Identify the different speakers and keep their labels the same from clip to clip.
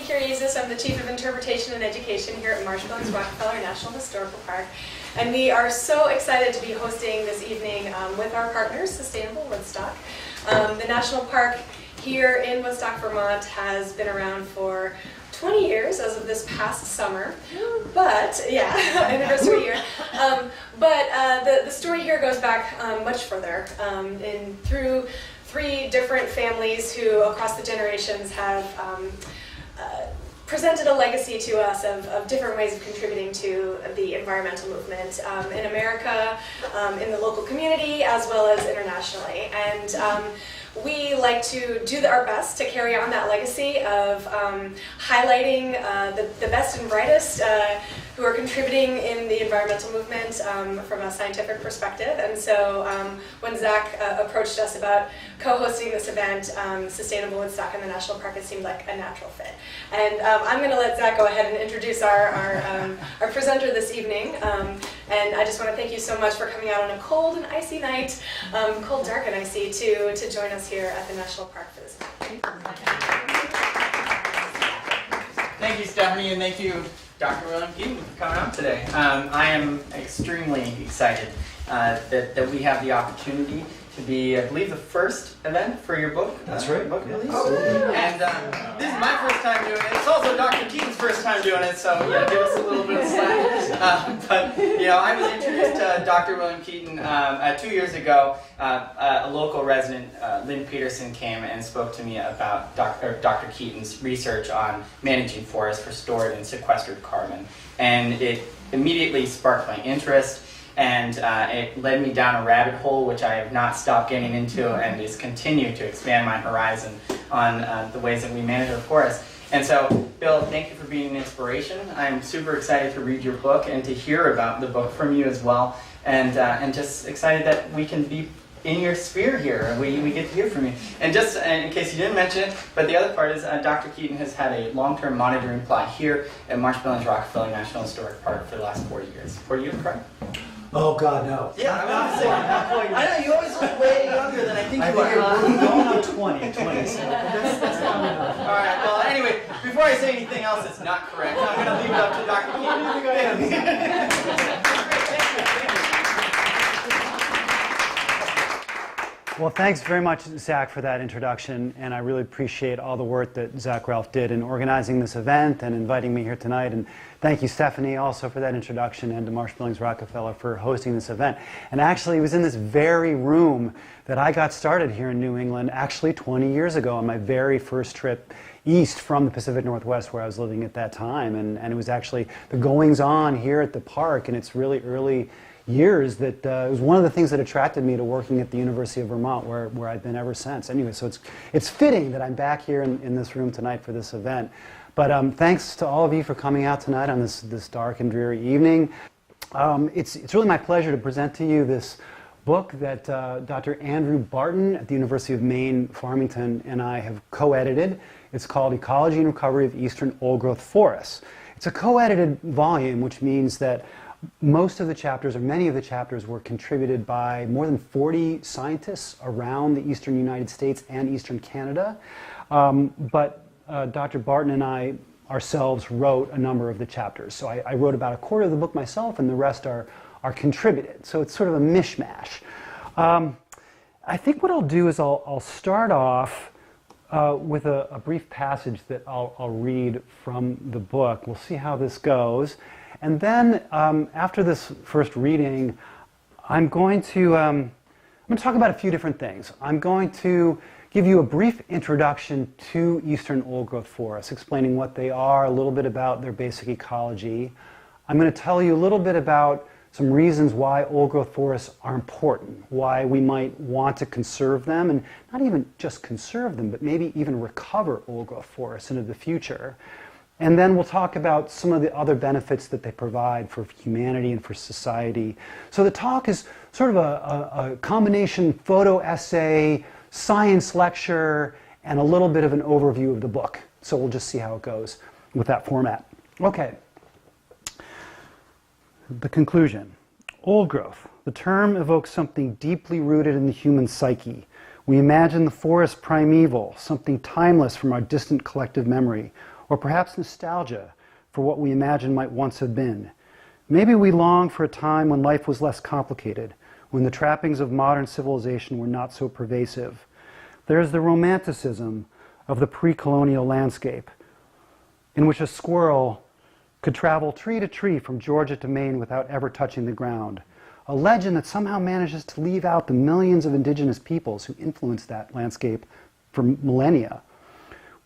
Speaker 1: Curiesis. I'm the Chief of Interpretation and Education here at Marshbillings Rockefeller National Historical Park. And we are so excited to be hosting this evening with our partners, Sustainable Woodstock. The National Park here in Woodstock, Vermont has been around for 20 years as of this past summer, but yeah, anniversary year. The story here goes back much further, through 3 different families who, across the generations, have presented a legacy to us of different ways of contributing to the environmental movement in America, in the local community, as well as internationally. And we like to do our best to carry on that legacy of highlighting the best and brightest who are contributing in the environmental movement from a scientific perspective. And so when Zach approached us about co-hosting this event, Sustainable Woodstock in the National Park, it seemed like a natural fit. And I'm going to let Zach go ahead and introduce our presenter this evening. And I just want to thank you so much for coming out on a cold and icy night, cold, dark, and icy, to join us here at the National Park for this event.
Speaker 2: Thank you, Stephanie, and thank you, Dr. William Keeton, for coming out today. I am extremely excited that we have the opportunity to be, I believe, the first event for your book.
Speaker 3: That's right.
Speaker 2: Book release. And this is my first time doing it. It's also Dr. Keaton's first time doing it, so yeah, give us a little bit of slack. But you know, I was introduced to Dr. William Keeton 2 years ago. A local resident, Lynn Peterson, came and spoke to me about Dr. Keaton's research on managing forests for stored and sequestered carbon, and it immediately sparked my interest. And it led me down a rabbit hole, which I have not stopped getting into, and is continued to expand my horizon on the ways that we manage our forests. And so, Bill, thank you for being an inspiration. I'm super excited to read your book and to hear about the book from you as well, and just excited that we can be in your sphere here. We get to hear from you. And just in case you didn't mention it, but the other part is Dr. Keeton has had a long-term monitoring plot here at Marshbillings Rockefeller National Historic Park for the last 40 years. 40 years, correct?
Speaker 3: Oh God, no.
Speaker 2: Yeah, I know, you always look way younger than I think you are.
Speaker 3: We're going on 20, so that's not enough.
Speaker 2: All right, well, anyway, before I say anything else that's not correct, I'm going to leave it up to Dr. Keeton.
Speaker 4: Well, thanks very much, Zach, for that introduction, and I really appreciate all the work that Zach Ralph did in organizing this event and inviting me here tonight. And thank you, Stephanie, also for that introduction, and to Marshbillings Rockefeller for hosting this event. And actually, it was in this very room that I got started here in New England, actually 20 years ago on my very first trip east from the Pacific Northwest, where I was living at that time. And it was actually the goings-on here at the park in its really early years that it was one of the things that attracted me to working at the University of Vermont, where I've been ever since. Anyway, so it's fitting that I'm back here in this room tonight for this event. But thanks to all of you for coming out tonight on this dark and dreary evening. It's really my pleasure to present to you this book that Dr. Andrew Barton at the University of Maine, Farmington, and I have co-edited. It's called Ecology and Recovery of Eastern Old-Growth Forests. It's a co-edited volume, which means that most of the chapters, or many of the chapters, were contributed by more than 40 scientists around the eastern United States and eastern Canada. But Dr. Barton and I ourselves wrote a number of the chapters. So I wrote about a quarter of the book myself, and the rest are contributed. So it's sort of a mishmash. I think what I'll do is I'll start off with a brief passage that I'll read from the book. We'll see how this goes. And then, after this first reading, I'm going to talk about a few different things. I'm going to give you a brief introduction to eastern old-growth forests, explaining what they are, a little bit about their basic ecology. I'm going to tell you a little bit about some reasons why old-growth forests are important, why we might want to conserve them, and not even just conserve them, but maybe even recover old-growth forests into the future. And then we'll talk about some of the other benefits that they provide for humanity and for society. So the talk is sort of a combination photo essay, science lecture, and a little bit of an overview of the book. So we'll just see how it goes with that format. Okay. The conclusion. Old growth. The term evokes something deeply rooted in the human psyche. We imagine the forest primeval, something timeless from our distant collective memory. or perhaps nostalgia for what we imagine might once have been. Maybe we long for a time when life was less complicated, when the trappings of modern civilization were not so pervasive. There is the romanticism of the pre-colonial landscape, in which a squirrel could travel tree to tree from Georgia to Maine without ever touching the ground. A legend that somehow manages to leave out the millions of indigenous peoples who influenced that landscape for millennia.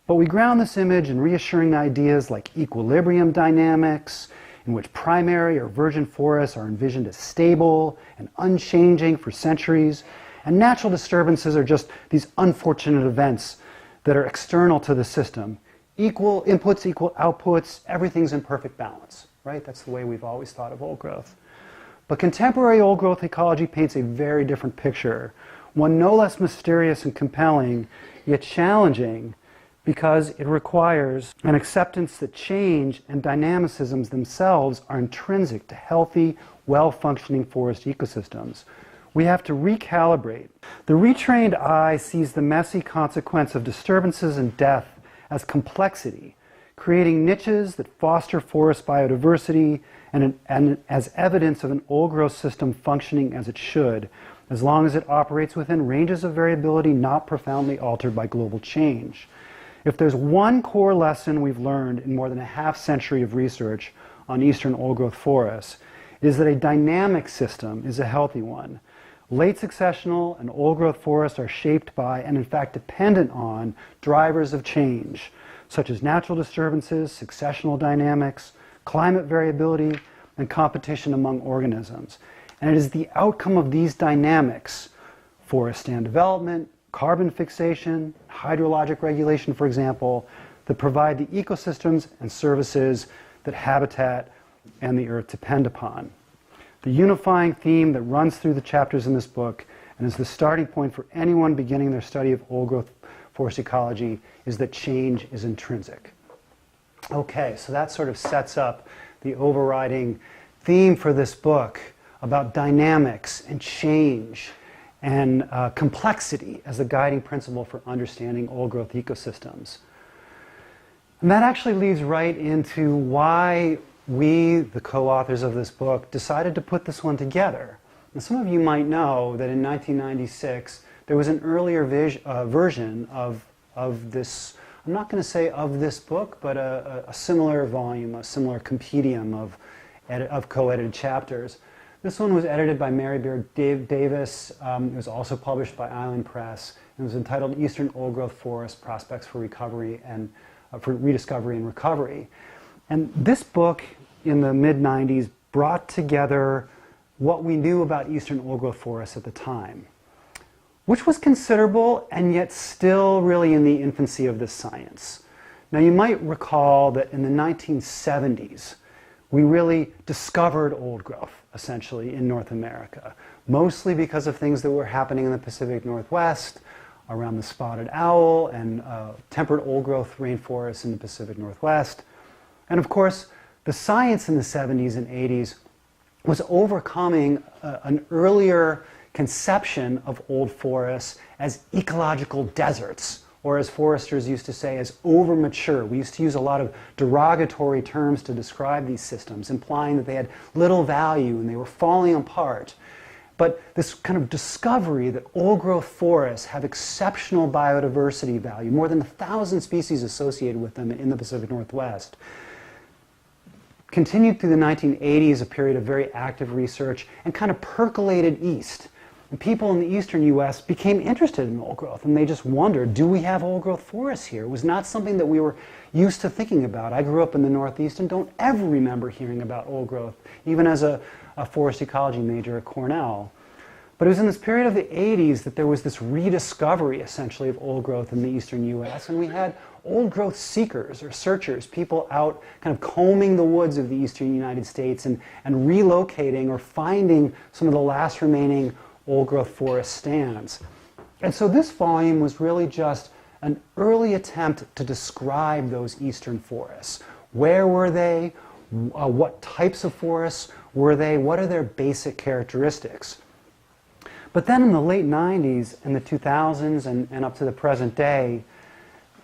Speaker 4: But we ground this image in reassuring ideas like equilibrium dynamics, in which primary or virgin forests are envisioned as stable and unchanging for centuries, and natural disturbances are just these unfortunate events that are external to the system. Equal inputs, equal outputs, everything's in perfect balance, right? That's the way we've always thought of old growth. But contemporary old growth ecology paints a very different picture, one no less mysterious and compelling, yet challenging, because it requires an acceptance that change and dynamicisms themselves are intrinsic to healthy, well-functioning forest ecosystems. We have to recalibrate. The retrained eye sees the messy consequence of disturbances and death as complexity, creating niches that foster forest biodiversity and as evidence of an old-growth system functioning as it should, as long as it operates within ranges of variability not profoundly altered by global change. If there's one core lesson we've learned in more than a half-century of research on eastern old-growth forests, it is that a dynamic system is a healthy one. Late successional and old-growth forests are shaped by, and in fact dependent on, drivers of change, such as natural disturbances, successional dynamics, climate variability, and competition among organisms. And it is the outcome of these dynamics, forest stand development, carbon fixation, hydrologic regulation, for example, that provide the ecosystems and services that habitat and the earth depend upon. The unifying theme that runs through the chapters in this book and is the starting point for anyone beginning their study of old-growth forest ecology is that change is intrinsic. Okay, so that sort of sets up the overriding theme for this book about dynamics and change and complexity as the guiding principle for understanding old-growth ecosystems. And that actually leads right into why we, the co-authors of this book, decided to put this one together. And some of you might know that in 1996, there was an earlier version of this, I'm not going to say of this book, but a similar volume, a similar compendium of co-edited chapters. This one was edited by Mary Beard Davis. It was also published by Island Press. It was entitled Eastern Old-Growth Forest Prospects for Recovery and for Rediscovery and Recovery. And this book in the mid-90s brought together what we knew about eastern old-growth forests at the time, which was considerable and yet still really in the infancy of this science. Now you might recall that in the 1970s, we really discovered old growth, essentially, in North America, mostly because of things that were happening in the Pacific Northwest, around the spotted owl and temperate old-growth rainforests in the Pacific Northwest. And of course, the science in the 70s and 80s was overcoming an earlier conception of old forests as ecological deserts, or as foresters used to say, as over-mature. We used to use a lot of derogatory terms to describe these systems, implying that they had little value and they were falling apart. But this kind of discovery that old-growth forests have exceptional biodiversity value, more than 1,000 species associated with them in the Pacific Northwest, continued through the 1980s, a period of very active research, and kind of percolated east. And people in the eastern U.S. became interested in old growth, and they just wondered, do we have old growth forests here? It was not something that we were used to thinking about. I grew up in the Northeast and don't ever remember hearing about old growth, even as a forest ecology major at Cornell. But it was in this period of the 80s that there was this rediscovery, essentially, of old growth in the eastern U.S., and we had old growth seekers or searchers, people out kind of combing the woods of the eastern United States and relocating or finding some of the last remaining old growth forest stands. And so this volume was really just an early attempt to describe those eastern forests. Where were they? What types of forests were they? What are their basic characteristics? But then in the late 90s and the 2000s and up to the present day,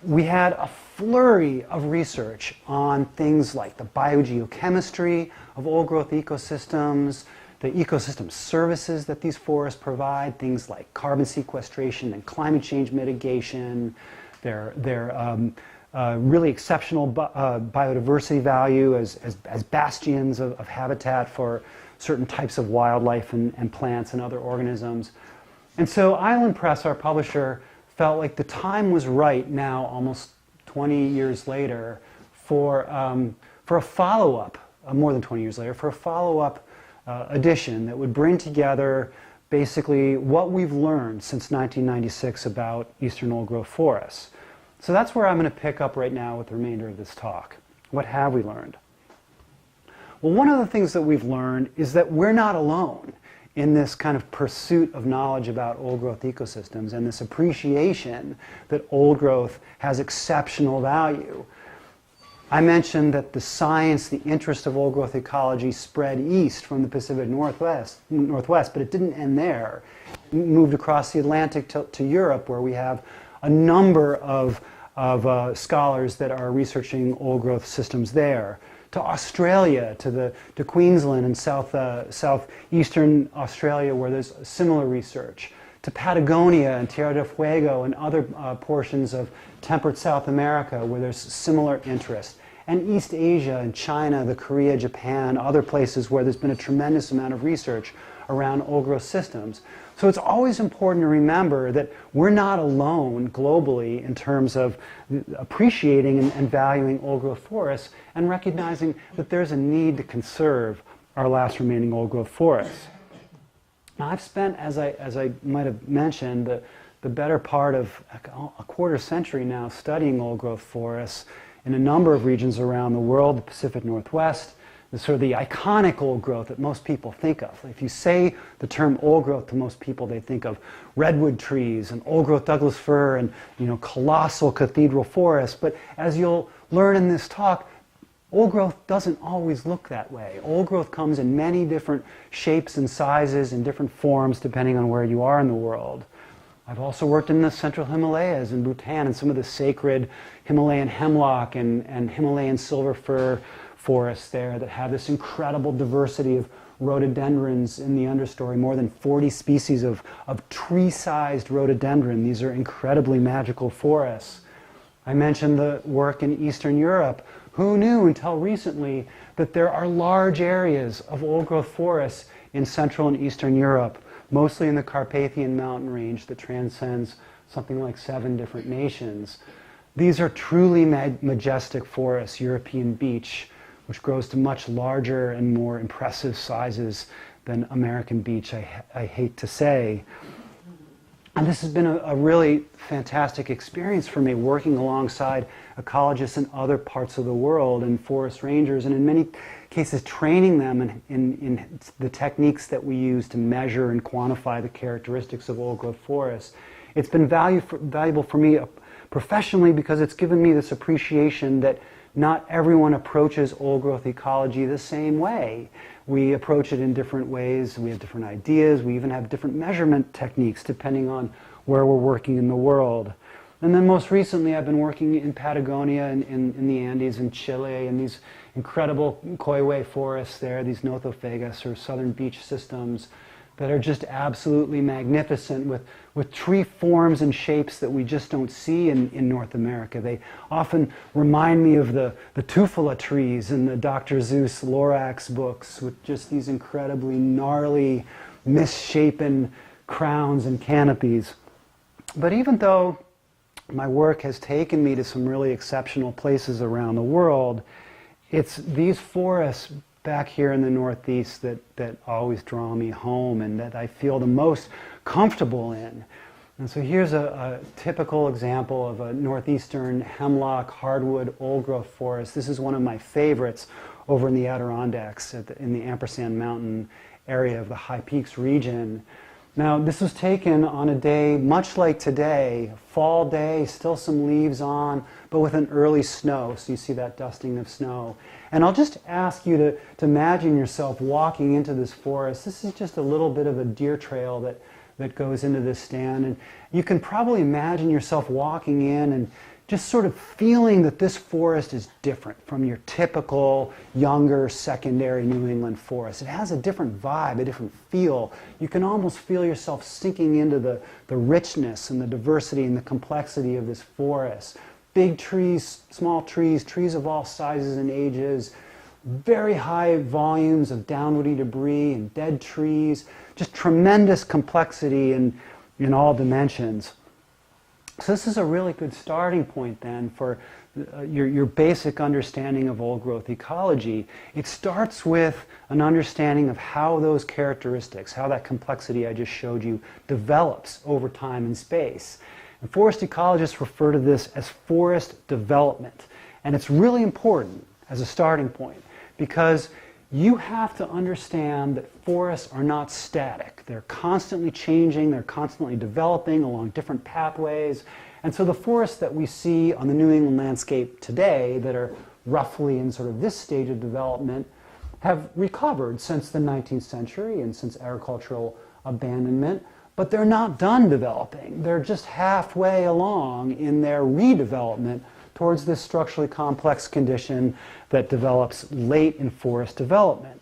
Speaker 4: we had a flurry of research on things like the biogeochemistry of old-growth ecosystems, the ecosystem services that these forests provide, things like carbon sequestration and climate change mitigation, their really exceptional biodiversity value as bastions of habitat for certain types of wildlife and plants and other organisms. And so Island Press, our publisher, felt like the time was right now, almost 20 years later, for a follow-up, more than 20 years later, for a follow-up edition that would bring together basically what we've learned since 1996 about eastern old-growth forests. So that's where I'm going to pick up right now with the remainder of this talk. What have we learned? Well, one of the things that we've learned is that we're not alone in this kind of pursuit of knowledge about old-growth ecosystems and this appreciation that old-growth has exceptional value. I mentioned that the science, the interest of old-growth ecology spread east from the Pacific Northwest, but it didn't end there. It moved across the Atlantic to Europe, where we have a number of scholars that are researching old-growth systems there. To Australia, to Queensland and southeastern Australia, where there's similar research. To Patagonia and Tierra del Fuego and other portions of temperate South America where there's similar interest. And East Asia and China, the Korea, Japan, other places where there's been a tremendous amount of research around old-growth systems. So it's always important to remember that we're not alone globally in terms of appreciating and valuing old-growth forests and recognizing that there's a need to conserve our last remaining old-growth forests. Now, I've spent, as I might have mentioned, the better part of a quarter century now studying old-growth forests in a number of regions around the world, the Pacific Northwest, the sort of the iconic old growth that most people think of. If you say the term old growth to most people, they think of redwood trees and old growth Douglas fir and colossal cathedral forests. But as you'll learn in this talk, old growth doesn't always look that way. Old growth comes in many different shapes and sizes and different forms depending on where you are in the world. I've also worked in the central Himalayas in Bhutan and some of the sacred Himalayan hemlock and Himalayan silver fir forests there that have this incredible diversity of rhododendrons in the understory, more than 40 species of tree-sized rhododendron. These are incredibly magical forests. I mentioned the work in Eastern Europe. Who knew until recently that there are large areas of old-growth forests in Central and Eastern Europe, mostly in the Carpathian mountain range that transcends something like 7 different nations. These are truly majestic forests, European beech, which grows to much larger and more impressive sizes than American beech, I hate to say. And this has been a really fantastic experience for me, working alongside ecologists in other parts of the world and forest rangers, and in many cases training them in the techniques that we use to measure and quantify the characteristics of old-growth forests. It's been valuable for me professionally because it's given me this appreciation that not everyone approaches old-growth ecology the same way. We approach it in different ways. We have different ideas. We even have different measurement techniques depending on where we're working in the world. And then most recently, I've been working in Patagonia and in the Andes in Chile, and these incredible coihue forests there, these Nothofagus or southern beech systems that are just absolutely magnificent with tree forms and shapes that we just don't see in North America. They often remind me of the Tufula trees in the Dr. Seuss Lorax books with just these incredibly gnarly, misshapen crowns and canopies. But even though my work has taken me to some really exceptional places around the world, it's these forests back here in the Northeast that always draw me home and that I feel the most comfortable in. And so here's a typical example of a northeastern hemlock hardwood old-growth forest. This is one of my favorites over in the Adirondacks in the Ampersand Mountain area of the High Peaks region. Now, this was taken on a day much like today, fall day, still some leaves on, but with an early snow, so you see that dusting of snow. And I'll just ask you to imagine yourself walking into this forest. This is just a little bit of a deer trail that goes into this stand, and you can probably imagine yourself walking in and just sort of feeling that this forest is different from your typical younger secondary New England forest. It has a different vibe, a different feel. You can almost feel yourself sinking into the richness and the diversity and the complexity of this forest. Big trees, small trees, trees of all sizes and ages, very high volumes of downwoody debris and dead trees, just tremendous complexity in all dimensions. So this is a really good starting point then for your basic understanding of old growth ecology. It starts with an understanding of how those characteristics, how that complexity I just showed you develops over time and space. And forest ecologists refer to this as forest development. And it's really important as a starting point because you have to understand that forests are not static. They're constantly changing, they're constantly developing along different pathways. And so the forests that we see on the New England landscape today that are roughly in sort of this stage of development have recovered since the 19th century and since agricultural abandonment, but they're not done developing. They're just halfway along in their redevelopment towards this structurally complex condition that develops late in forest development.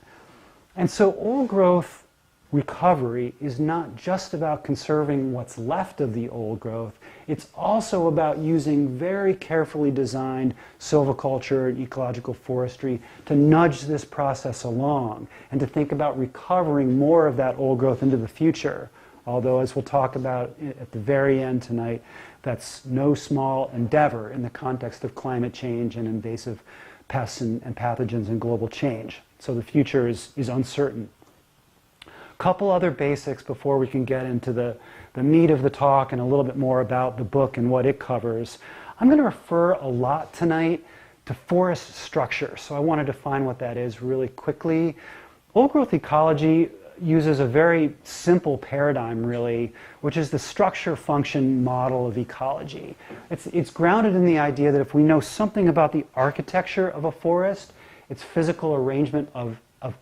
Speaker 4: And so old growth recovery is not just about conserving what's left of the old growth, it's also about using very carefully designed silviculture and ecological forestry to nudge this process along and to think about recovering more of that old growth into the future. Although, as we'll talk about at the very end tonight, that's no small endeavor in the context of climate change and invasive pests and pathogens and global change. So the future is uncertain. A couple other basics before we can get into the meat of the talk and a little bit more about the book and what it covers. I'm going to refer a lot tonight to forest structure. So I want to define what that is really quickly. Old growth ecology uses a very simple paradigm, really, which is the structure-function model of ecology. It's grounded in the idea that if we know something about the architecture of a forest, its physical arrangement of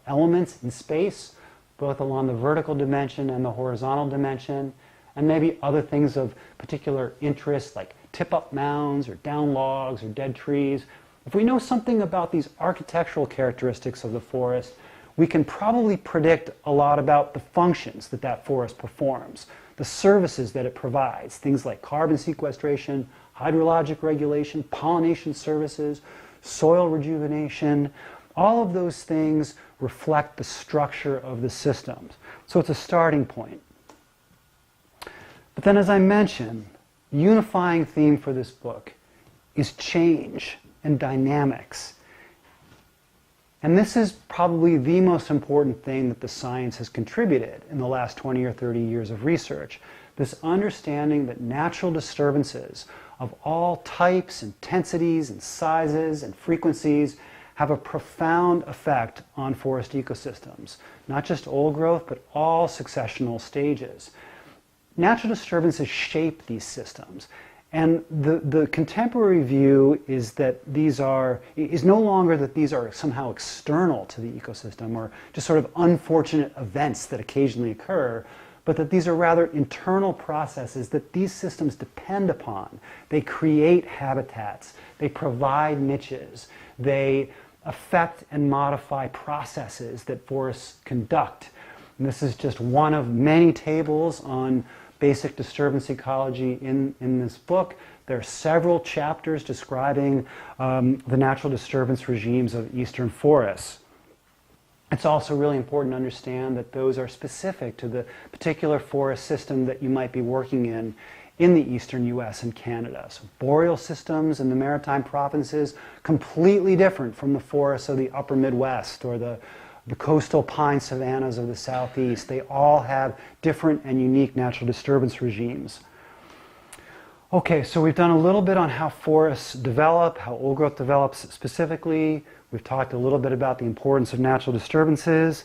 Speaker 4: elements in space, both along the vertical dimension and the horizontal dimension, and maybe other things of particular interest like tip-up mounds or down logs or dead trees. If we know something about these architectural characteristics of the forest, we can probably predict a lot about the functions that that forest performs, the services that it provides, things like carbon sequestration, hydrologic regulation, pollination services, soil rejuvenation. All of those things reflect the structure of the systems. So it's a starting point. But then, as I mentioned, the unifying theme for this book is change and dynamics. And this is probably the most important thing that the science has contributed in the last 20 or 30 years of research. This understanding that natural disturbances of all types, intensities, and sizes and frequencies have a profound effect on forest ecosystems. Not just old growth, but all successional stages. Natural disturbances shape these systems. And the contemporary view is that is no longer that these are somehow external to the ecosystem or just sort of unfortunate events that occasionally occur, but that these are rather internal processes that these systems depend upon. They create habitats, they provide niches, they affect and modify processes that forests conduct. And this is just one of many tables on basic disturbance ecology in this book. There are several chapters describing the natural disturbance regimes of eastern forests. It's also really important to understand that those are specific to the particular forest system that you might be working in the eastern US and Canada. So boreal systems in the maritime provinces, completely different from the forests of the upper Midwest or the coastal pine savannas of the southeast. They all have different and unique natural disturbance regimes. Okay, so we've done a little bit on how forests develop, how old growth develops specifically. We've talked a little bit about the importance of natural disturbances.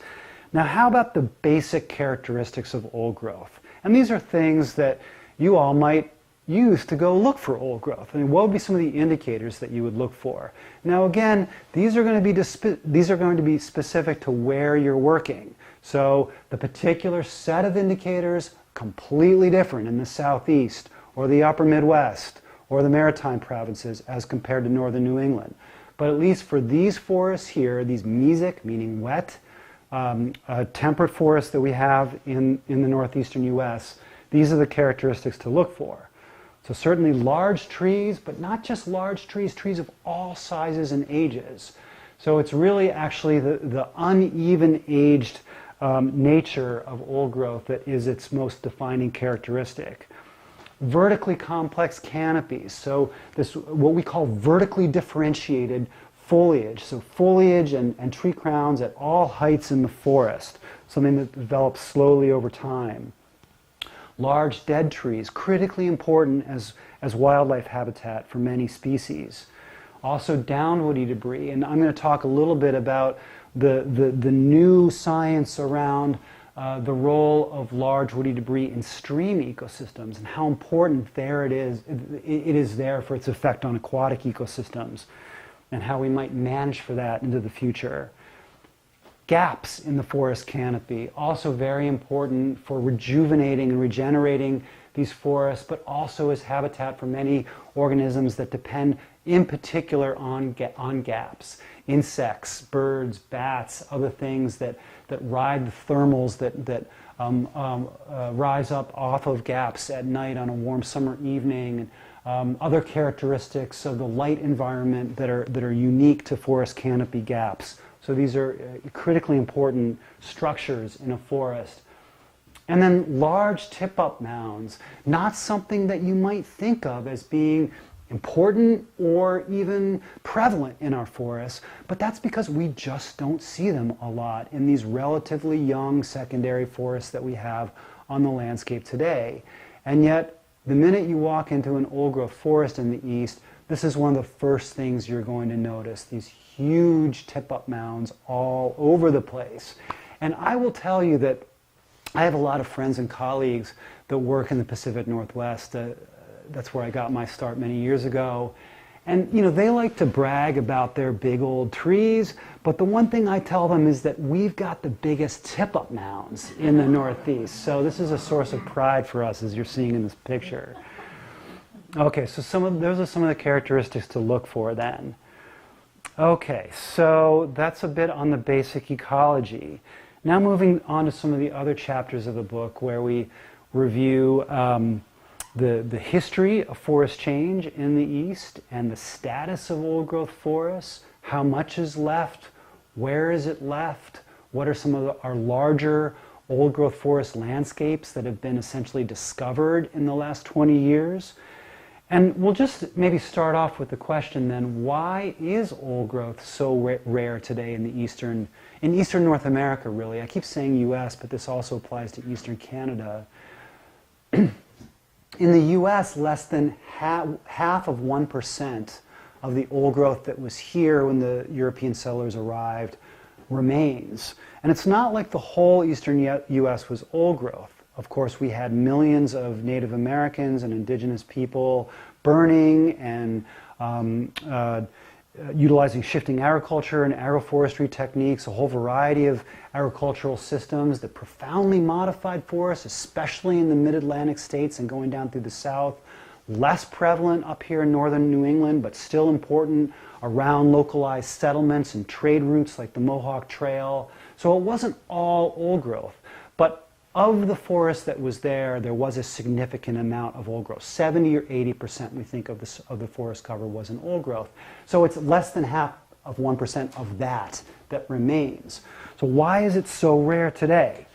Speaker 4: Now, how about the basic characteristics of old growth? And these are things that you all might use to go look for old growth. I mean, what would be some of the indicators that you would look for? Now, again, these are going to be specific to where you're working. So the particular set of indicators completely different in the southeast or the upper Midwest or the maritime provinces as compared to northern New England. But at least for these forests here, these mesic, meaning wet, temperate forests that we have in the northeastern U.S., these are the characteristics to look for. So certainly large trees, but not just large trees, trees of all sizes and ages. So it's really actually the uneven aged nature of old growth that is its most defining characteristic. Vertically complex canopies, so this what we call vertically differentiated foliage, so foliage and tree crowns at all heights in the forest, something that develops slowly over time. Large dead trees, critically important as wildlife habitat for many species. Also downwoody debris, and I'm going to talk a little bit about the new science around the role of large woody debris in stream ecosystems and how important it is there for its effect on aquatic ecosystems and how we might manage for that into the future. Gaps in the forest canopy, also very important for rejuvenating and regenerating these forests, but also as habitat for many organisms that depend in particular on gaps. Insects, birds, bats, other things that ride the thermals that rise up off of gaps at night on a warm summer evening. Other characteristics of the light environment that are unique to forest canopy gaps. So these are critically important structures in a forest. And then large tip-up mounds, not something that you might think of as being important or even prevalent in our forests, but that's because we just don't see them a lot in these relatively young secondary forests that we have on the landscape today. And yet, the minute you walk into an old-growth forest in the east, this is one of the first things you're going to notice, these huge tip-up mounds all over the place. And I will tell you that I have a lot of friends and colleagues that work in the Pacific Northwest. That's where I got my start many years ago. And they like to brag about their big old trees, but the one thing I tell them is that we've got the biggest tip-up mounds in the Northeast. So this is a source of pride for us, as you're seeing in this picture. Okay, so those are some of the characteristics to look for then. Okay, so that's a bit on the basic ecology. Now moving on to some of the other chapters of the book where we review the history of forest change in the East and the status of old-growth forests, how much is left, where is it left, what are some of our larger old-growth forest landscapes that have been essentially discovered in the last 20 years. And we'll just maybe start off with the question then, why is old growth so rare today in Eastern North America, really? I keep saying U.S., but this also applies to Eastern Canada. In the U.S., less than half of 1% of the old growth that was here when the European settlers arrived remains. And it's not like the whole Eastern U.S. was old growth. Of course, we had millions of Native Americans and indigenous people burning and utilizing shifting agriculture and agroforestry techniques, a whole variety of agricultural systems that profoundly modified forests, especially in the mid-Atlantic states and going down through the South. Less prevalent up here in northern New England, but still important around localized settlements and trade routes like the Mohawk Trail. So it wasn't all old growth, but of the forest that was there, there was a significant amount of old growth. 70 or 80% we think of the forest cover was in old growth. So it's less than half of 1% of that remains. So why is it so rare today?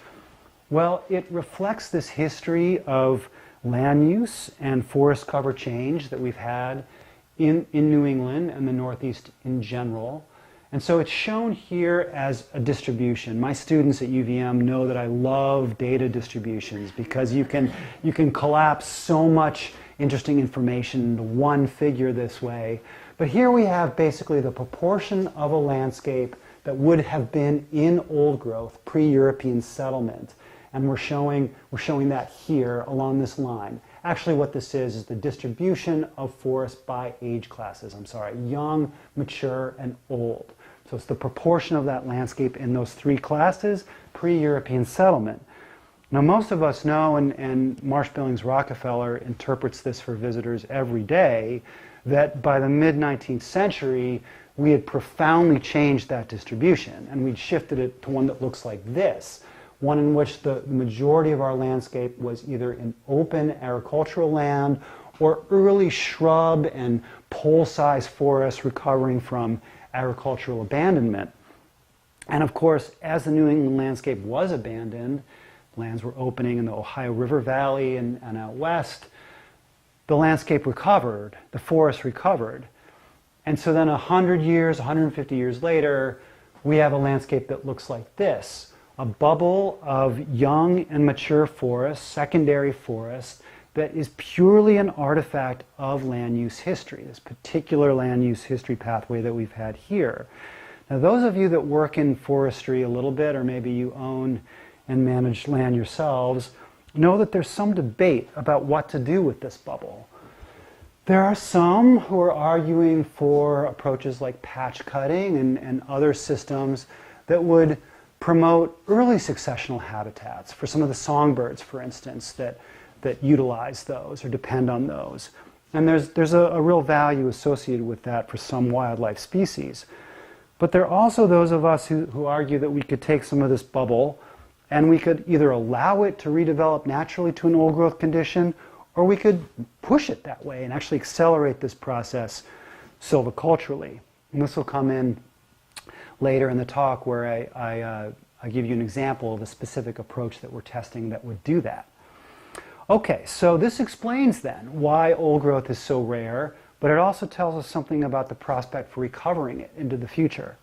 Speaker 4: Well, it reflects this history of land use and forest cover change that we've had in New England and the Northeast in general. And so it's shown here as a distribution. My students at UVM know that I love data distributions because you can collapse so much interesting information into one figure this way. But here we have basically the proportion of a landscape that would have been in old growth pre-European settlement. And we're showing that here along this line. Actually, what this is the distribution of forests by age classes. Young, mature, and old. So it's the proportion of that landscape in those three classes pre-European settlement. Now, most of us know, and Marsh Billings Rockefeller interprets this for visitors every day, that by the mid-19th century, we had profoundly changed that distribution, and we'd shifted it to one that looks like this, one in which the majority of our landscape was either in open agricultural land or early shrub and pole-sized forests recovering from agricultural abandonment. And of course, as the New England landscape was abandoned, lands were opening in the Ohio River Valley and out west, the landscape recovered, the forest recovered. And so then 100 years, 150 years later, we have a landscape that looks like this, a bubble of young and mature forests, secondary forests, that is purely an artifact of land use history, this particular land use history pathway that we've had here. Now, those of you that work in forestry a little bit, or maybe you own and manage land yourselves, know that there's some debate about what to do with this bubble. There are some who are arguing for approaches like patch cutting and other systems that would promote early successional habitats for some of the songbirds, for instance, that utilize those or depend on those. And there's a real value associated with that for some wildlife species. But there are also those of us who argue that we could take some of this bubble and we could either allow it to redevelop naturally to an old growth condition, or we could push it that way and actually accelerate this process silviculturally. And this will come in later in the talk where I give you an example of a specific approach that we're testing that would do that. Okay, so this explains then why old growth is so rare, but it also tells us something about the prospect for recovering it into the future.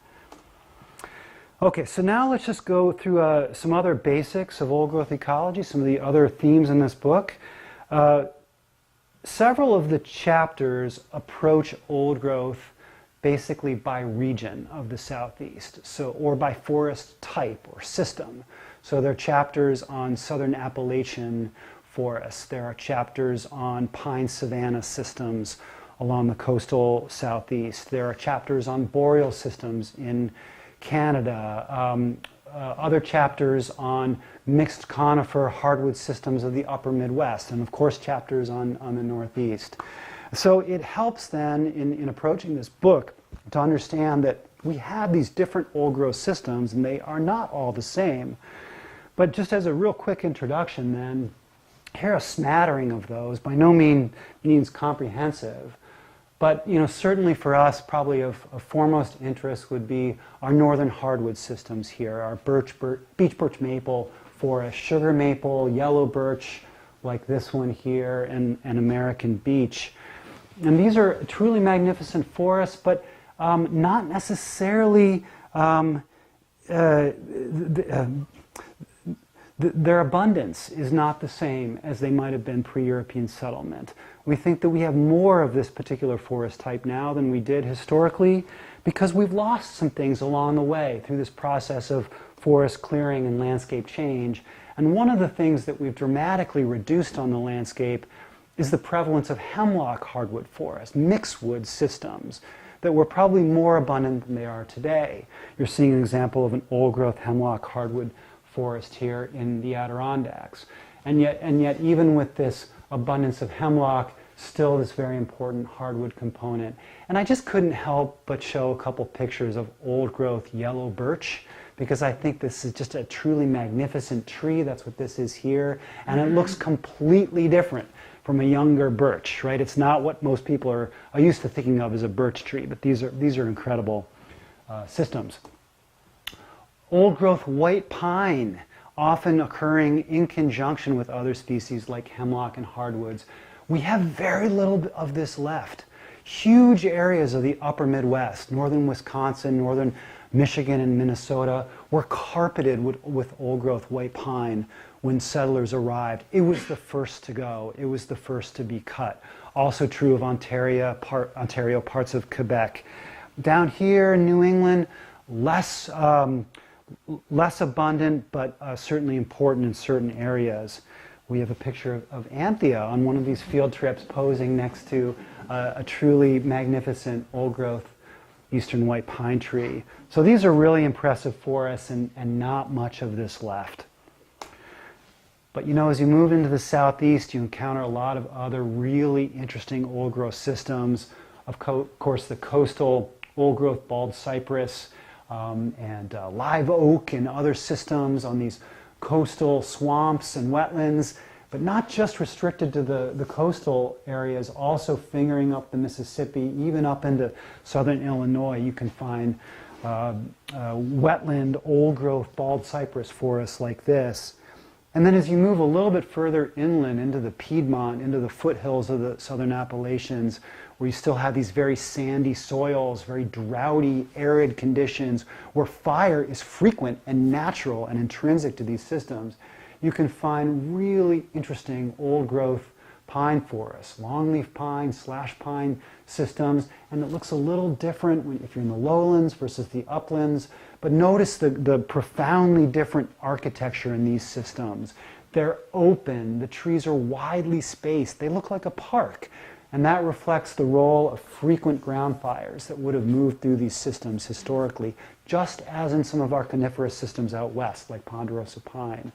Speaker 4: Okay, so now let's just go through some other basics of old growth ecology, some of the other themes in this book. Several of the chapters approach old growth basically by region of the Southeast, or by forest type or system. So there are chapters on southern Appalachian forests. There are chapters on pine savanna systems along the coastal Southeast. There are chapters on boreal systems in Canada. Other chapters on mixed conifer hardwood systems of the upper Midwest, and of course chapters on the Northeast. So it helps then in approaching this book to understand that we have these different old growth systems and they are not all the same. But just as a real quick introduction then, here are a smattering of those, by no means comprehensive. But certainly for us, probably of foremost interest would be our northern hardwood systems here, our beech birch maple forest, sugar maple, yellow birch, like this one here, and American beech. And these are truly magnificent forests, but not necessarily their abundance is not the same as they might have been pre-European settlement. We think that we have more of this particular forest type now than we did historically because we've lost some things along the way through this process of forest clearing and landscape change. And one of the things that we've dramatically reduced on the landscape is the prevalence of hemlock hardwood forests, mixed wood systems that were probably more abundant than they are today. You're seeing an example of an old growth hemlock hardwood forest here in the Adirondacks. And yet even with this abundance of hemlock, still this very important hardwood component. And I just couldn't help but show a couple pictures of old growth yellow birch because I think this is just a truly magnificent tree. That's what this is here. And it looks completely different from a younger birch, right? It's not what most people are used to thinking of as a birch tree, but these are incredible systems. Old growth white pine, often occurring in conjunction with other species like hemlock and hardwoods. We have very little of this left. Huge areas of the upper Midwest, northern Wisconsin, northern Michigan and Minnesota were carpeted with old growth white pine when settlers arrived. It was the first to go. It was the first to be cut. Also true of Ontario, parts of Quebec. Down here in New England, less abundant, but certainly important in certain areas. We have a picture of Anthea on one of these field trips posing next to a truly magnificent old growth eastern white pine tree. So these are really impressive forests and not much of this left. But you know, as you move into the southeast, you encounter a lot of other really interesting old growth systems. Of course, the coastal old growth bald cypress and live oak and other systems on these coastal swamps and wetlands, but not just restricted to the coastal areas, also fingering up the Mississippi, even up into southern Illinois. You can find wetland old growth bald cypress forests like this. And then as you move a little bit further inland into the Piedmont, into the foothills of the southern Appalachians, where you still have these very sandy soils, very droughty, arid conditions, where fire is frequent and natural and intrinsic to these systems, you can find really interesting old growth pine forests, longleaf pine, slash pine systems, and it looks a little different if you're in the lowlands versus the uplands. But notice the profoundly different architecture in these systems. They're open, the trees are widely spaced, they look like a park. And that reflects the role of frequent ground fires that would have moved through these systems historically, just as in some of our coniferous systems out west, like ponderosa pine.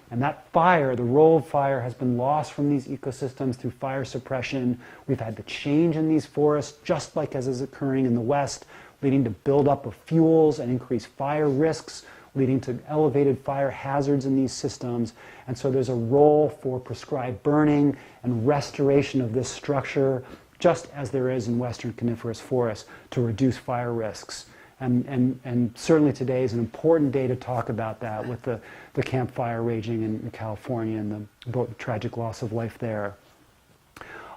Speaker 4: And that fire, the role of fire, has been lost from these ecosystems through fire suppression. We've had the change in these forests, just like as is occurring in the west, leading to buildup of fuels and increased fire risks, leading to elevated fire hazards in these systems. And so there's a role for prescribed burning and restoration of this structure, just as there is in western coniferous forests, to reduce fire risks. And certainly today is an important day to talk about that with the campfire raging in California and the tragic loss of life there.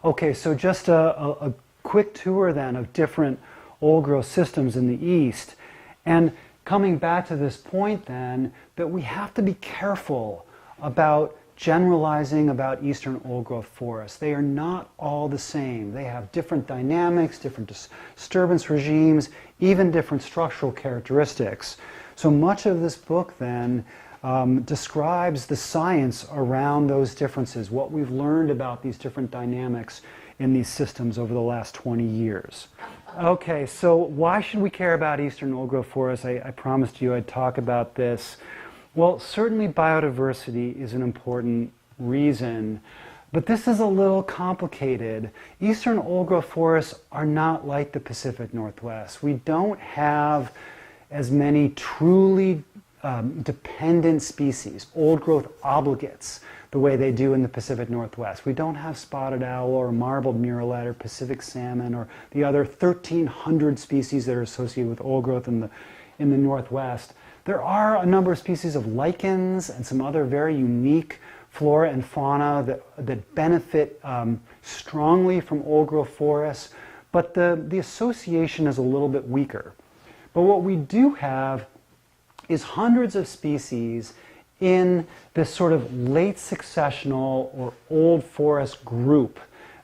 Speaker 4: Okay, so just a quick tour then of different old growth systems in the east. And coming back to this point then, that we have to be careful about generalizing about eastern old growth forests. They are not all the same. They have different dynamics, different disturbance regimes, even different structural characteristics. So much of this book then describes the science around those differences, what we've learned about these different dynamics in these systems over the last 20 years. Okay, so why should we care about eastern old growth forests? I promised you I'd talk about this. Well, certainly biodiversity is an important reason, but this is a little complicated. Eastern old growth forests are not like the Pacific Northwest. We don't have as many truly dependent species, old growth obligates, the way they do in the Pacific Northwest. We don't have spotted owl or marbled murrelet or Pacific salmon or the other 1,300 species that are associated with old growth in the Northwest. There are a number of species of lichens and some other very unique flora and fauna that benefit strongly from old growth forests, but the association is a little bit weaker. But what we do have is hundreds of species in this sort of late successional or old forest group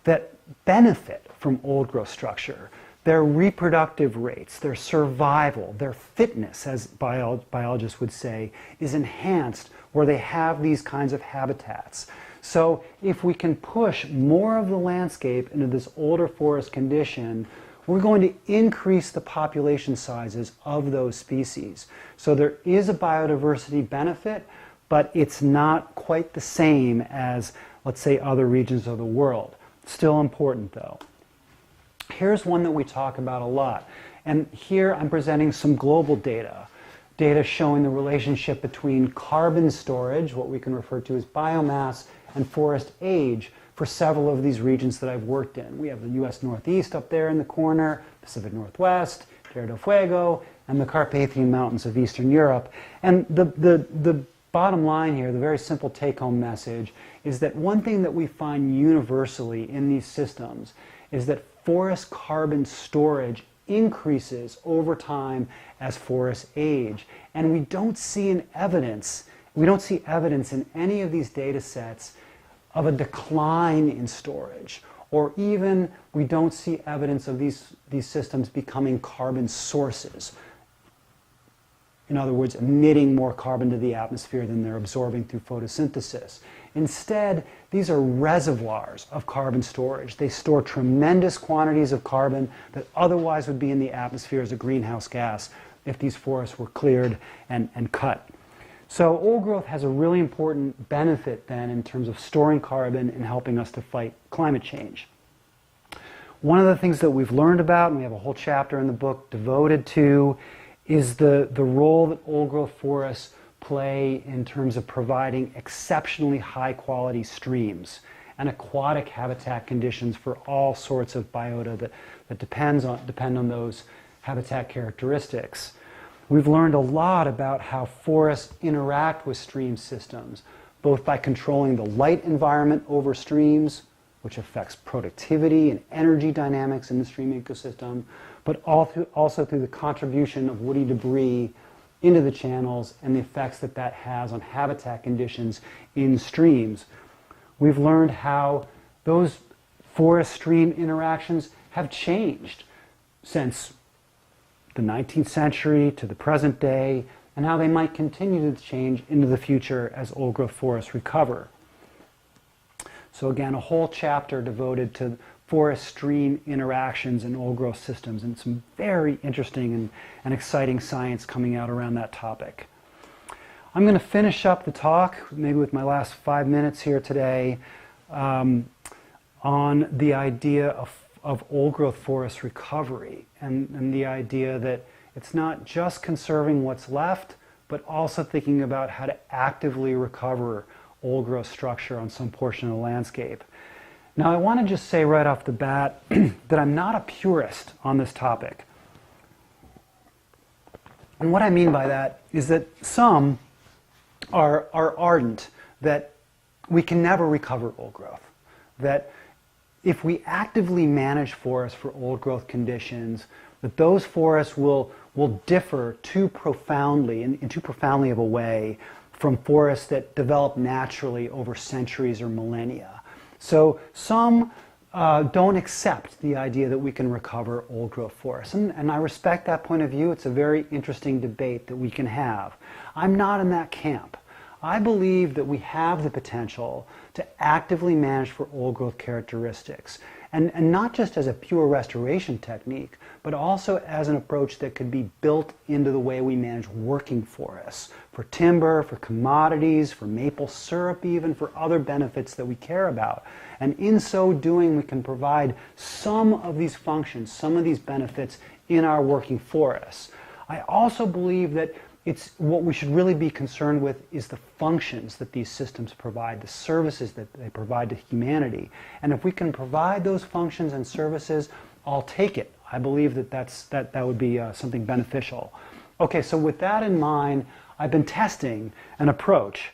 Speaker 4: that benefit from old growth structure. Their reproductive rates, their survival, their fitness, as biologists would say, is enhanced where they have these kinds of habitats. So if we can push more of the landscape into this older forest condition, we're going to increase the population sizes of those species. So there is a biodiversity benefit, but it's not quite the same as, let's say, other regions of the world. Still important, though. Here's one that we talk about a lot. And here I'm presenting some global data showing the relationship between carbon storage, what we can refer to as biomass, and forest age for several of these regions that I've worked in. We have the US Northeast up there in the corner, Pacific Northwest, Tierra del Fuego, and the Carpathian Mountains of Eastern Europe. And the bottom line here, the very simple take-home message, is that one thing that we find universally in these systems is that forest carbon storage increases over time as forests age. And we don't see evidence in any of these data sets of a decline in storage, or even we don't see evidence of these systems becoming carbon sources. In other words, emitting more carbon to the atmosphere than they're absorbing through photosynthesis. Instead, these are reservoirs of carbon storage. They store tremendous quantities of carbon that otherwise would be in the atmosphere as a greenhouse gas if these forests were cleared and cut. So old growth has a really important benefit then in terms of storing carbon and helping us to fight climate change. One of the things that we've learned about, and we have a whole chapter in the book devoted to, is the role that old growth forests play in terms of providing exceptionally high quality streams and aquatic habitat conditions for all sorts of biota that depend on those habitat characteristics. We've learned a lot about how forests interact with stream systems, both by controlling the light environment over streams, which affects productivity and energy dynamics in the stream ecosystem, but also through the contribution of woody debris into the channels and the effects that that has on habitat conditions in streams. We've learned how those forest-stream interactions have changed since the 19th century to the present day, and how they might continue to change into the future as old-growth forests recover. So again, a whole chapter devoted to forest-stream interactions in old-growth systems, and some very interesting and exciting science coming out around that topic. I'm going to finish up the talk, maybe with my last 5 minutes here today, on the idea of old-growth forest recovery, and the idea that it's not just conserving what's left, but also thinking about how to actively recover old-growth structure on some portion of the landscape. Now, I want to just say right off the bat that I'm not a purist on this topic. And what I mean by that is that some are ardent that we can never recover old growth, that if we actively manage forests for old growth conditions, that those forests will differ too profoundly, in too profoundly of a way, from forests that develop naturally over centuries or millennia. So some don't accept the idea that we can recover old growth forests. And I respect that point of view. It's a very interesting debate that we can have. I'm not in that camp. I believe that we have the potential to actively manage for old growth characteristics, and not just as a pure restoration technique, but also as an approach that could be built into the way we manage working forests, for timber, for commodities, for maple syrup even, for other benefits that we care about. And in so doing, we can provide some of these functions, some of these benefits in our working forests. I also believe that what we should really be concerned with is the functions that these systems provide, the services that they provide to humanity. And if we can provide those functions and services, I'll take it. I believe that would be something beneficial. Okay, so with that in mind, I've been testing an approach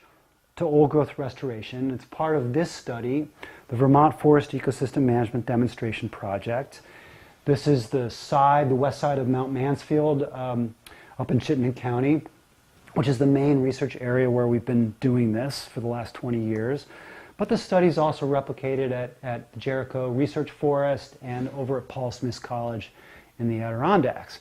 Speaker 4: to old growth restoration. It's part of this study, the Vermont Forest Ecosystem Management Demonstration Project. This is the west side of Mount Mansfield, up in Chittenden County, which is the main research area where we've been doing this for the last 20 years. But the study is also replicated at Jericho Research Forest and over at Paul Smith College in the Adirondacks.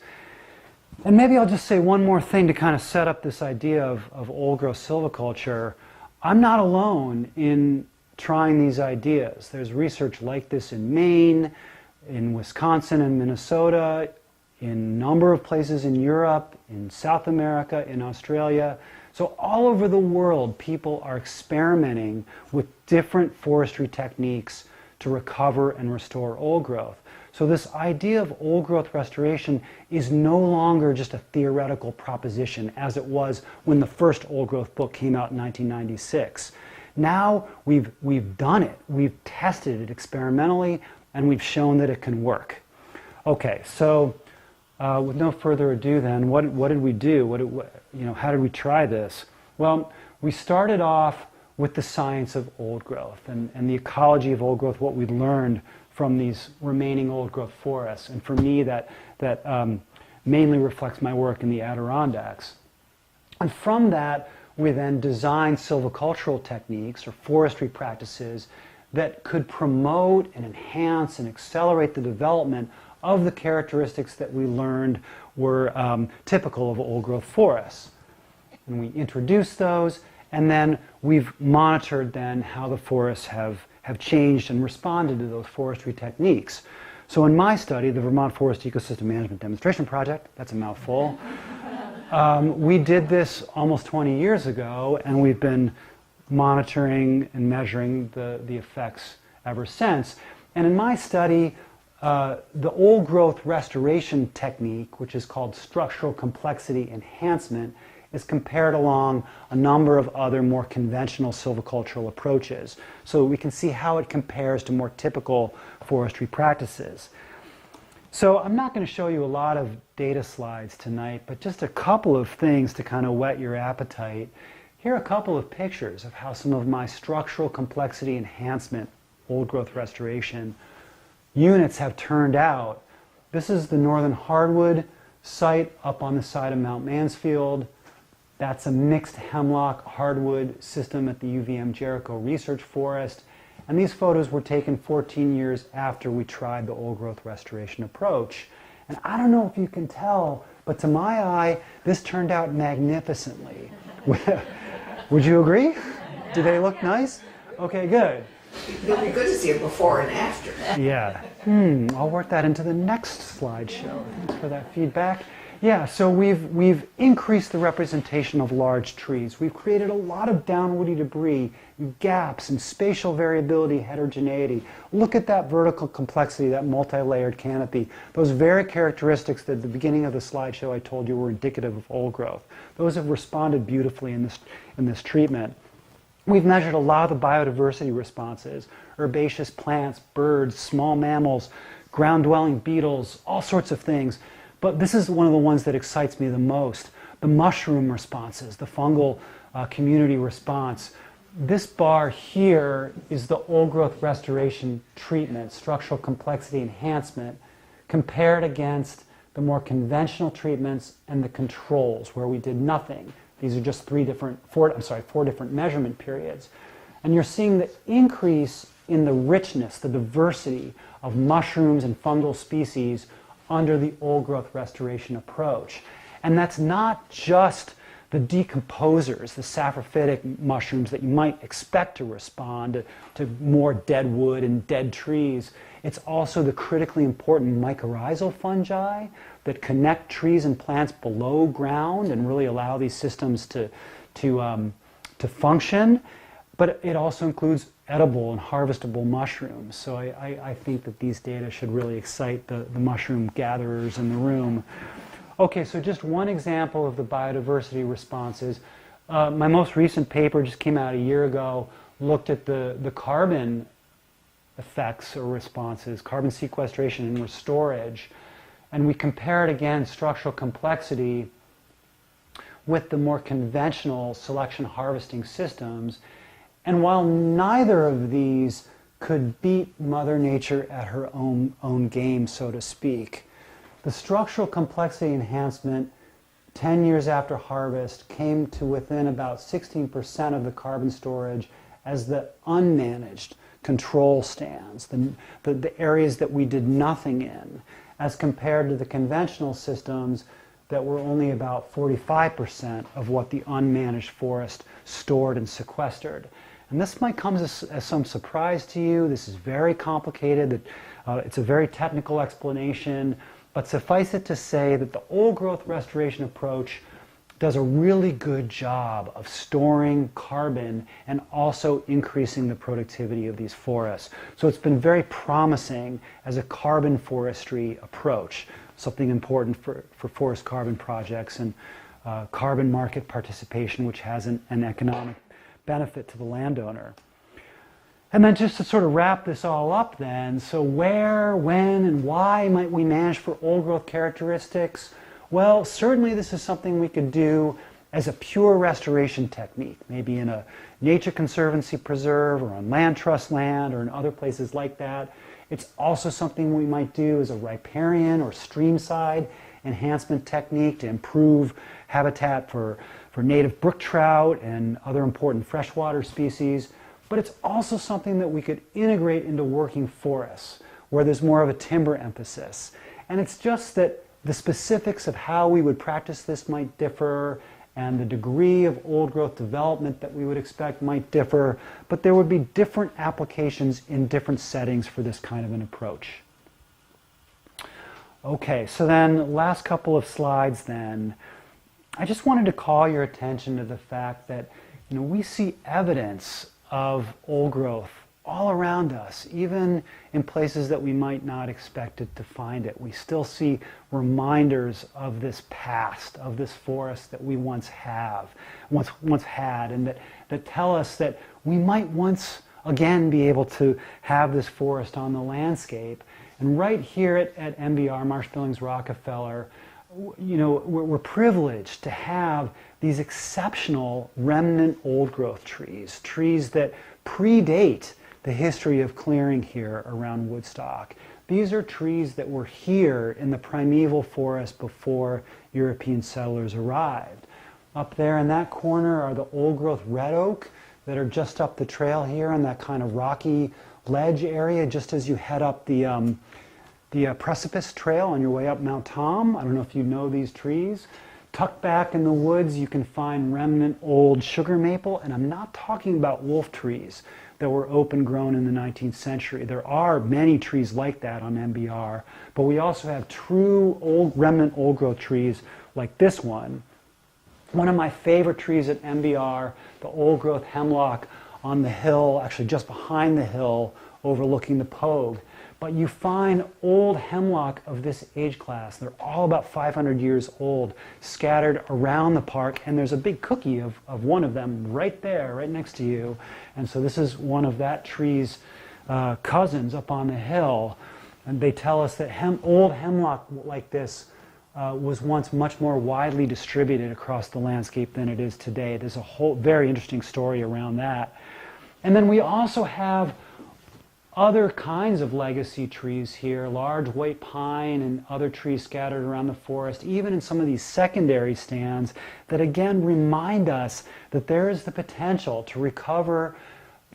Speaker 4: And maybe I'll just say one more thing to kind of set up this idea of old growth silviculture. I'm not alone in trying these ideas. There's research like this in Maine, in Wisconsin and Minnesota, in a number of places in Europe, in South America, in Australia. So all over the world, people are experimenting with different forestry techniques to recover and restore old growth. So this idea of old growth restoration is no longer just a theoretical proposition as it was when the first old growth book came out in 1996. Now we've done it, we've tested it experimentally, and we've shown that it can work. Okay, so with no further ado then, what did we do? How did we try this? Well, we started off with the science of old growth and the ecology of old growth, what we learned from these remaining old growth forests. And for me, that mainly reflects my work in the Adirondacks. And from that, we then designed silvicultural techniques or forestry practices that could promote and enhance and accelerate the development of the characteristics that we learned were typical of old growth forests. And we introduced those, and then we've monitored then how the forests have changed and responded to those forestry techniques. So in my study, the Vermont Forest Ecosystem Management Demonstration Project, that's a mouthful, We did this almost 20 years ago, and we've been monitoring and measuring the effects ever since. And in my study, the old growth restoration technique, which is called structural complexity enhancement, is compared along a number of other more conventional silvicultural approaches. So we can see how it compares to more typical forestry practices. So I'm not going to show you a lot of data slides tonight, but just a couple of things to kind of whet your appetite. Here are a couple of pictures of how some of my structural complexity enhancement, old growth restoration units have turned out. This is the Northern Hardwood site up on the side of Mount Mansfield. That's a mixed hemlock hardwood system at the UVM Jericho Research Forest. And these photos were taken 14 years after we tried the old growth restoration approach. And I don't know if you can tell, but to my eye, this turned out magnificently. Would you agree? Do they look nice? Okay, good.
Speaker 5: It'll be good to see a before and after.
Speaker 4: Yeah. I'll work that into the next slideshow. Thanks for that feedback. Yeah, so we've increased the representation of large trees. We've created a lot of downwoody debris, gaps, and spatial variability, heterogeneity. Look at that vertical complexity, that multi-layered canopy. Those very characteristics that at the beginning of the slideshow I told you were indicative of old growth. Those have responded beautifully in this treatment. We've measured a lot of the biodiversity responses, herbaceous plants, birds, small mammals, ground-dwelling beetles, all sorts of things. But this is one of the ones that excites me the most, the mushroom responses, the fungal community response. This bar here is the old growth restoration treatment, structural complexity enhancement, compared against the more conventional treatments and the controls where we did nothing. These are just four different measurement periods. And you're seeing the increase in the richness, the diversity of mushrooms and fungal species under the old growth restoration approach. And that's not just the decomposers, the saprophytic mushrooms that you might expect to respond to more dead wood and dead trees. It's also the critically important mycorrhizal fungi that connect trees and plants below ground and really allow these systems to function. But it also includes edible and harvestable mushrooms. So I think that these data should really excite the mushroom gatherers in the room. Okay, so just one example of the biodiversity responses. My most recent paper just came out a year ago, looked at the carbon effects or responses, carbon sequestration and storage, and we compared again structural complexity with the more conventional selection harvesting systems. And while neither of these could beat Mother Nature at her own game, so to speak, the structural complexity enhancement 10 years after harvest came to within about 16% of the carbon storage as the unmanaged control stands, the areas that we did nothing in, as compared to the conventional systems that were only about 45% of what the unmanaged forest stored and sequestered. And this might come as some surprise to you. This is very complicated. It's a very technical explanation. But suffice it to say that the old growth restoration approach does a really good job of storing carbon and also increasing the productivity of these forests. So it's been very promising as a carbon forestry approach, something important for forest carbon projects and carbon market participation, which has an economic benefit to the landowner. And then just to sort of wrap this all up then, so where, when, and why might we manage for old growth characteristics? Well, certainly this is something we could do as a pure restoration technique, maybe in a nature conservancy preserve or on land trust land or in other places like that. It's also something we might do as a riparian or streamside enhancement technique to improve habitat for native brook trout and other important freshwater species. But it's also something that we could integrate into working forests, where there's more of a timber emphasis. And it's just that the specifics of how we would practice this might differ, and the degree of old growth development that we would expect might differ, but there would be different applications in different settings for this kind of an approach. Okay, so then last couple of slides then. I just wanted to call your attention to the fact that, we see evidence of old growth all around us, even in places that we might not expect it to find it. We still see reminders of this past, of this forest that we once had, and that tell us that we might once again be able to have this forest on the landscape. And right here at MBR, Marsh Billings Rockefeller, we're privileged to have these exceptional remnant old growth trees that predate the history of clearing here around Woodstock. These are trees that were here in the primeval forest before European settlers arrived. Up there in that corner are the old growth red oak that are just up the trail here on that kind of rocky ledge area, just as you head up the precipice trail on your way up Mount Tom. I don't know if you know these trees. Tucked back in the woods, you can find remnant old sugar maple, and I'm not talking about wolf trees that were open grown in the 19th century. There are many trees like that on MBR, but we also have true remnant old growth trees like this one. One of my favorite trees at MBR, the old growth hemlock on the hill, actually just behind the hill overlooking the Pogue. But you find old hemlock of this age class. They're all about 500 years old, scattered around the park, and there's a big cookie of one of them right there, right next to you. And so this is one of that tree's cousins up on the hill. And they tell us that old hemlock like this was once much more widely distributed across the landscape than it is today. There's a whole very interesting story around that. And then we also have other kinds of legacy trees here, large white pine and other trees scattered around the forest, even in some of these secondary stands that again remind us that there is the potential to recover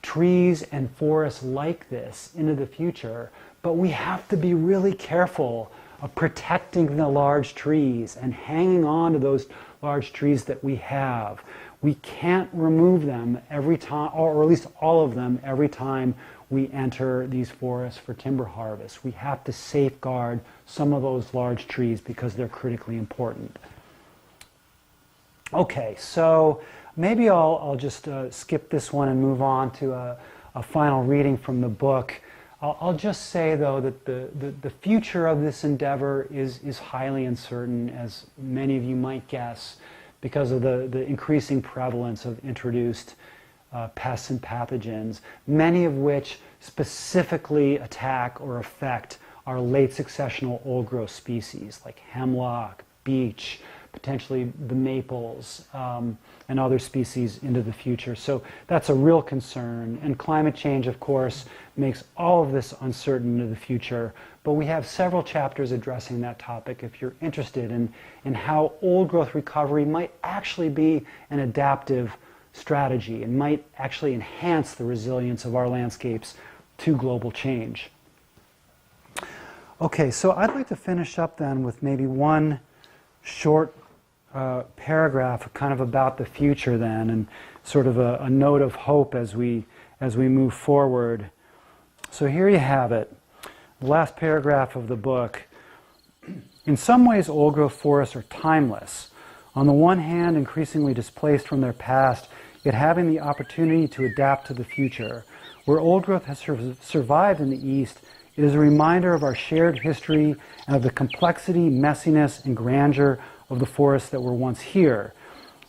Speaker 4: trees and forests like this into the future. But we have to be really careful of protecting the large trees and hanging on to those large trees that we have. We can't remove them every time, or at least all of them, every time we enter these forests for timber harvest. We have to safeguard some of those large trees because they're critically important. Okay, so maybe I'll just skip this one and move on to a final reading from the book. I'll just say, though, that the future of this endeavor is highly uncertain, as many of you might guess, because of the increasing prevalence of introduced pests and pathogens, many of which specifically attack or affect our late successional old growth species like hemlock, beech, potentially the maples, and other species into the future. So that's a real concern. And climate change, of course, makes all of this uncertain into the future. But we have several chapters addressing that topic if you're interested in how old growth recovery might actually be an adaptive strategy and might actually enhance the resilience of our landscapes to global change. Okay, so I'd like to finish up then with maybe one short paragraph kind of about the future then, and sort of a note of hope as we move forward. So here you have it, the last paragraph of the book. In some ways, old growth forests are timeless. On the one hand, increasingly displaced from their past, yet having the opportunity to adapt to the future. Where old growth has survived in the East, it is a reminder of our shared history and of the complexity, messiness, and grandeur of the forests that were once here.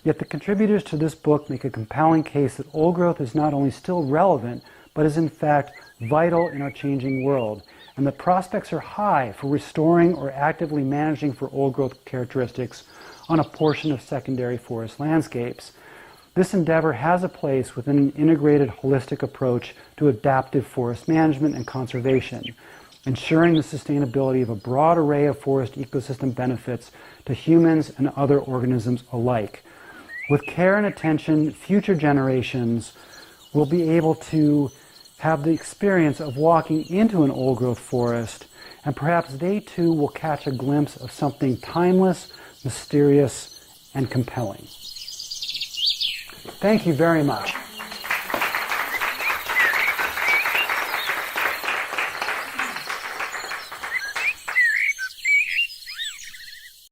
Speaker 4: Yet the contributors to this book make a compelling case that old growth is not only still relevant, but is in fact vital in our changing world. And the prospects are high for restoring or actively managing for old growth characteristics on a portion of secondary forest landscapes. This endeavor has a place within an integrated, holistic approach to adaptive forest management and conservation, ensuring the sustainability of a broad array of forest ecosystem benefits to humans and other organisms alike. With care and attention, future generations will be able to have the experience of walking into an old-growth forest, and perhaps they too will catch a glimpse of something timeless, mysterious, and compelling. Thank you very much.